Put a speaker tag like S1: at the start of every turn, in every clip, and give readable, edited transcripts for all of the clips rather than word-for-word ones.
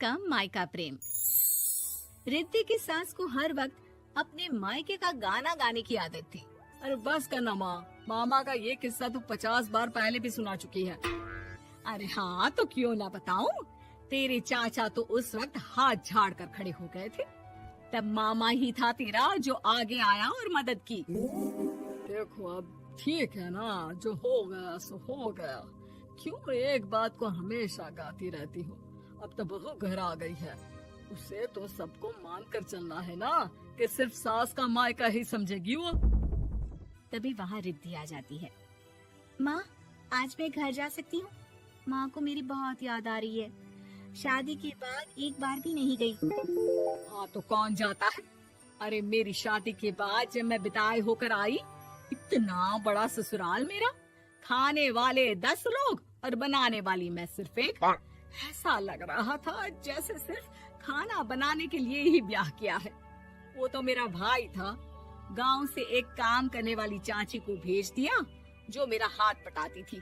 S1: कम मायका प्रेम। रिद्धि की सास को हर वक्त अपने मायके का गाना गाने की आदत थी।
S2: अरे बस करना माँ, मामा का ये किस्सा तू 50 बार पहले भी सुना चुकी है।
S1: अरे हाँ, तो क्यों ना बताऊं। तेरे चाचा तो उस वक्त हाथ झाड़ कर खड़े हो गए थे। तब मामा ही था तेरा जो आगे आया और मदद की।
S2: देखो अब ठीक है ना, जो हो गया सो हो गया। क्यों एक बात को हमेशा गाती रहती हो। अब तो बहू घर आ गई है, उसे तो सबको मान कर चलना है ना, कि सिर्फ सास का मायका ही समझेगी वो।
S1: तभी वहाँ रिद्धि आ जाती है। माँ, आज मैं घर जा सकती हूँ? माँ को मेरी बहुत याद आ रही है। शादी के बाद एक बार भी नहीं गई।
S2: हाँ तो कौन जाता है। अरे मेरी शादी के बाद जब मैं विदाई होकर आई, इतना बड़ा ससुराल मेरा, खाने वाले 10 लोग और बनाने वाली मैं सिर्फ एक। ऐसा लग रहा था जैसे सिर्फ खाना बनाने के लिए ही ब्याह किया है। वो तो मेरा भाई था, गांव से एक काम करने वाली चाची को भेज दिया जो मेरा हाथ पटाती थी,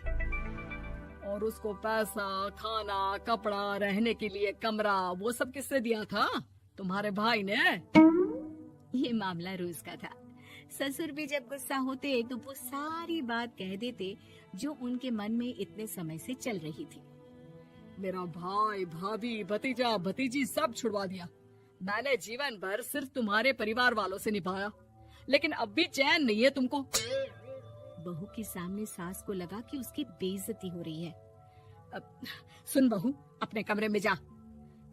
S2: और उसको पैसा, खाना, कपड़ा, रहने के लिए कमरा, वो सब किसने दिया था? तुम्हारे भाई ने।
S1: ये मामला रोज का था। ससुर भी जब गुस्सा होते तो वो सारी बात कह देते जो उनके मन में इतने समय से चल रही थी।
S2: मेरा भाई, भाभी, भतीजा, भतीजी सब छुड़वा दिया। मैंने जीवन भर सिर्फ तुम्हारे परिवार वालों से निभाया, लेकिन अब भी चैन नहीं है तुमको।
S1: बहू के सामने सास को लगा कि उसकी बेइज्जती हो रही है।
S2: अब सुन बहू, अपने कमरे में जा,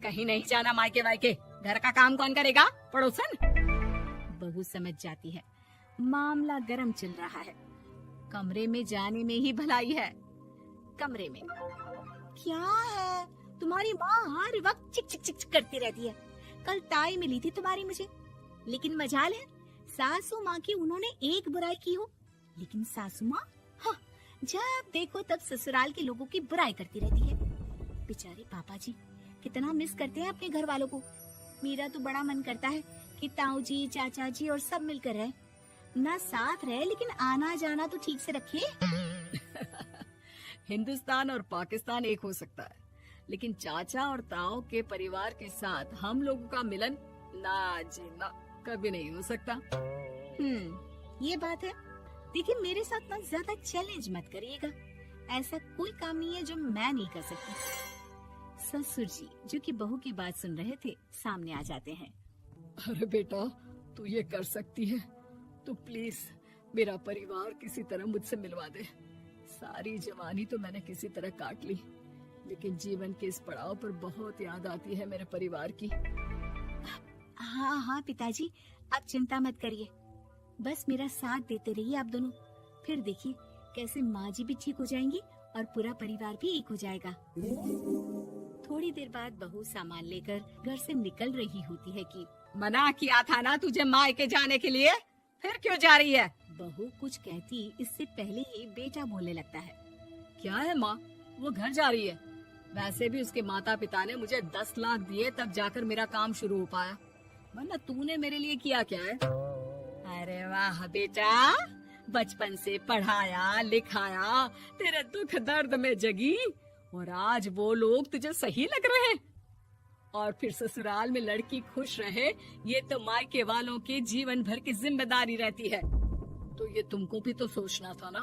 S2: कहीं नहीं जाना मायके वायके। घर का काम कौन करेगा? पड़ोसन।
S1: बहू समझ जाती है मामला गर्म चल रहा है। कमरे में जाने में ही भलाई है। कमरे में क्या है? तुम्हारी माँ हर वक्त चिक चिक चिक चिक करती रहती है। कल ताई मिली थी तुम्हारी मुझे, लेकिन मजाल है सासू माँ की उन्होंने एक बुराई की हो, लेकिन सासू माँ हाँ, जब देखो तब ससुराल के लोगों की बुराई करती रहती है। बेचारे पापा जी कितना मिस करते हैं अपने घर वालों को। मेरा तो बड़ा मन करता है कि ताऊ जी, चाचा जी और सब मिलकर रहे, ना साथ रहे लेकिन आना जाना तो ठीक से रखे।
S2: हिंदुस्तान और पाकिस्तान एक हो सकता है, लेकिन चाचा और ताऊ के परिवार के साथ हम लोगों का मिलन ना जी ना, कभी नहीं हो सकता।
S1: ये बात है। देखिए मेरे साथ ना ज्यादा चैलेंज मत करिएगा। ऐसा कोई काम नहीं है जो मैं नहीं कर सकती। ससुर जी जो कि बहू की बात सुन रहे थे सामने आ जाते हैं।
S2: अरे बेटा, तू ये कर सकती है तो प्लीज मेरा परिवार किसी तरह मुझसे मिलवा दे। सारी जवानी तो मैंने किसी तरह काट ली, लेकिन जीवन के इस पड़ाव पर बहुत याद आती है मेरे परिवार की।
S1: हाँ हाँ पिताजी, आप चिंता मत करिए, बस मेरा साथ देते रहिए आप दोनों। फिर देखिए कैसे माँ जी भी ठीक हो जाएंगी और पूरा परिवार भी एक हो जाएगा। थोड़ी देर बाद बहू सामान लेकर घर से निकल रही होती है कि
S2: मना किया था ना तुझे मायके जाने के लिए, फिर क्यों जा रही है?
S1: बहू कुछ कहती इससे पहले ही बेटा बोलने लगता है।
S2: क्या है माँ, वो घर जा रही है। वैसे भी उसके माता पिता ने मुझे 10 लाख दिए तब जाकर मेरा काम शुरू हो पाया, वरना तूने मेरे लिए किया क्या है?
S1: अरे वाह बेटा, बचपन से पढ़ाया लिखाया,
S2: तेरे दुख दर्द में जगी, और आज वो लोग तुझे सही लग रहे हैं। और फिर ससुराल में लड़की खुश रहे, ये तो मायके वालों की जीवन भर की जिम्मेदारी रहती है। तो ये तुमको भी तो सोचना था ना।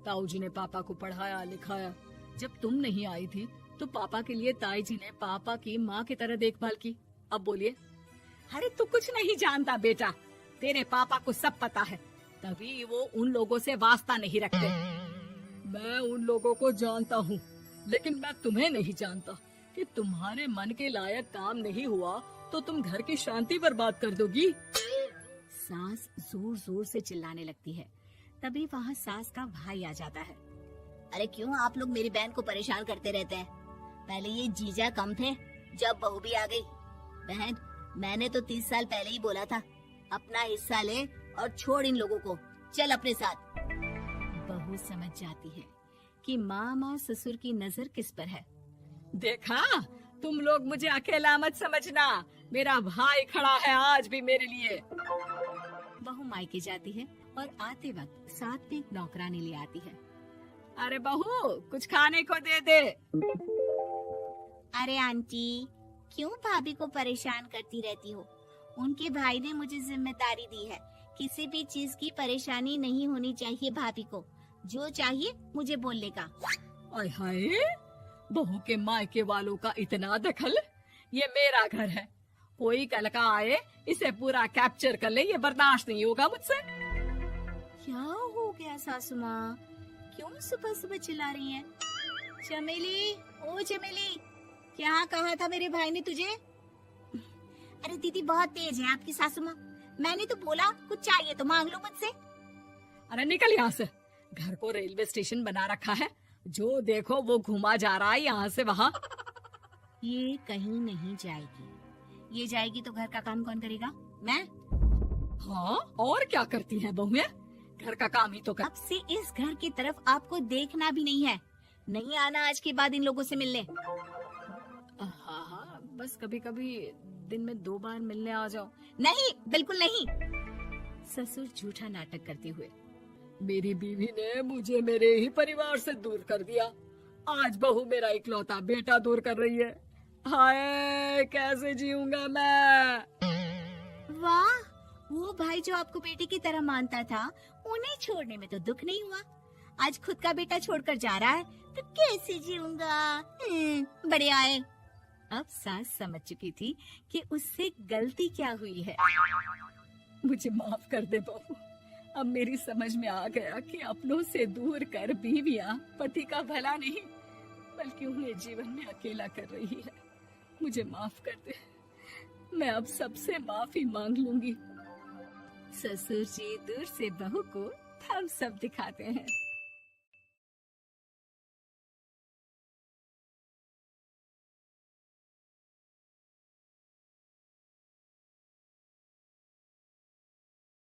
S2: ताऊ जी ने पापा को पढ़ाया लिखाया, जब तुम नहीं आई थी तो पापा के लिए ताई जी ने पापा की माँ की तरह देखभाल की। अब बोलिए।
S1: अरे तू कुछ नहीं जानता बेटा, तेरे पापा को सब पता है,
S2: तभी वो उन लोगों से वास्ता नहीं रखते। मैं उन लोगों को जानता हूँ, लेकिन मैं तुम्हें नहीं जानता कि तुम्हारे मन के लायक काम नहीं हुआ तो तुम घर की शांति बर्बाद कर दोगी।
S1: सास जोर जोर से चिल्लाने लगती है। तभी वहाँ सास का भाई आ जाता है। अरे क्यों आप लोग मेरी बहन को परेशान करते रहते हैं? पहले ये जीजा कम थे, जब बहू भी आ गई। बहन, मैंने तो 30 साल पहले ही बोला था, अपना हिस्सा ले और छोड़ इन लोगों को, चल अपने साथ। बहू समझ जाती है कि मामा ससुर की नजर किस पर है।
S2: देखा, तुम लोग मुझे अकेला मत समझना, मेरा भाई खड़ा है आज भी मेरे लिए।
S1: बहू मायके जाती है और आते वक्त साथ में एक नौकरानी ले आती है।
S2: अरे बहू, कुछ खाने को दे दे।
S1: अरे आंटी, क्यों भाभी को परेशान करती रहती हो? उनके भाई ने मुझे जिम्मेदारी दी है, किसी भी चीज की परेशानी नहीं होनी चाहिए भाभी को। जो चाहिए मुझे बोलने का।
S2: आय हाय, बहू के मायके वालों का इतना दखल। ये मेरा घर है, कोई कल का आए इसे पूरा कैप्चर कर ले, ये बर्दाश्त नहीं होगा मुझसे।
S1: क्या हो गया सासू माँ? क्यों सुबह सुबह चिल्ला रही हैं? चमेली, ओ चमेली, क्या कहा था मेरे भाई ने तुझे? अरे दीदी बहुत तेज है आपकी सासू माँ। मैंने तो बोला कुछ चाहिए तो मांग लो मुझसे।
S2: अरे निकल यहाँ से, घर को रेलवे स्टेशन बना रखा है, जो देखो वो घुमा जा रहा है यहाँ से वहाँ।
S1: ये कहीं नहीं जाएगी, ये जाएगी तो घर का काम कौन करेगा? मैं।
S2: हाँ, और क्या करती हैं बहुएं? घर का काम ही तो कर।
S1: अब से इस घर की तरफ आपको देखना भी नहीं है। नहीं आना आज के बाद इन लोगों से मिलने।
S2: हाँ, बस कभी कभी दिन में 2 बार मिलने आ जाओ।
S1: नहीं, बिल्कुल नहीं। ससुर झूठा नाटक करते हुए।
S2: मेरी बीवी ने मुझे मेरे ही परिवार से दूर कर दिया, आज बहू मेरा इकलौता बेटा दूर कर रही है। हाय, कैसे जीऊंगा मैं?
S1: वाह, वो भाई जो आपको बेटे की तरह मानता था, उन्हें छोड़ने में तो दुख नहीं हुआ। आज खुद का बेटा छोड़कर जा रहा है तो कैसे जीऊंगा? बड़े आए। अब सास समझ चुकी थी कि उससे गलती क्या हुई है।
S2: मुझे माफ कर दे बहू, अब मेरी समझ में आ गया कि अपनों से दूर कर बीवियां पति का भला नहीं बल्कि उन्हें जीवन में अकेला कर रही है। मुझे माफ कर दे, मैं अब सबसे माफी मांग लूंगी।
S1: ससुर जी दूर से बहू को थम्स अप दिखाते हैं।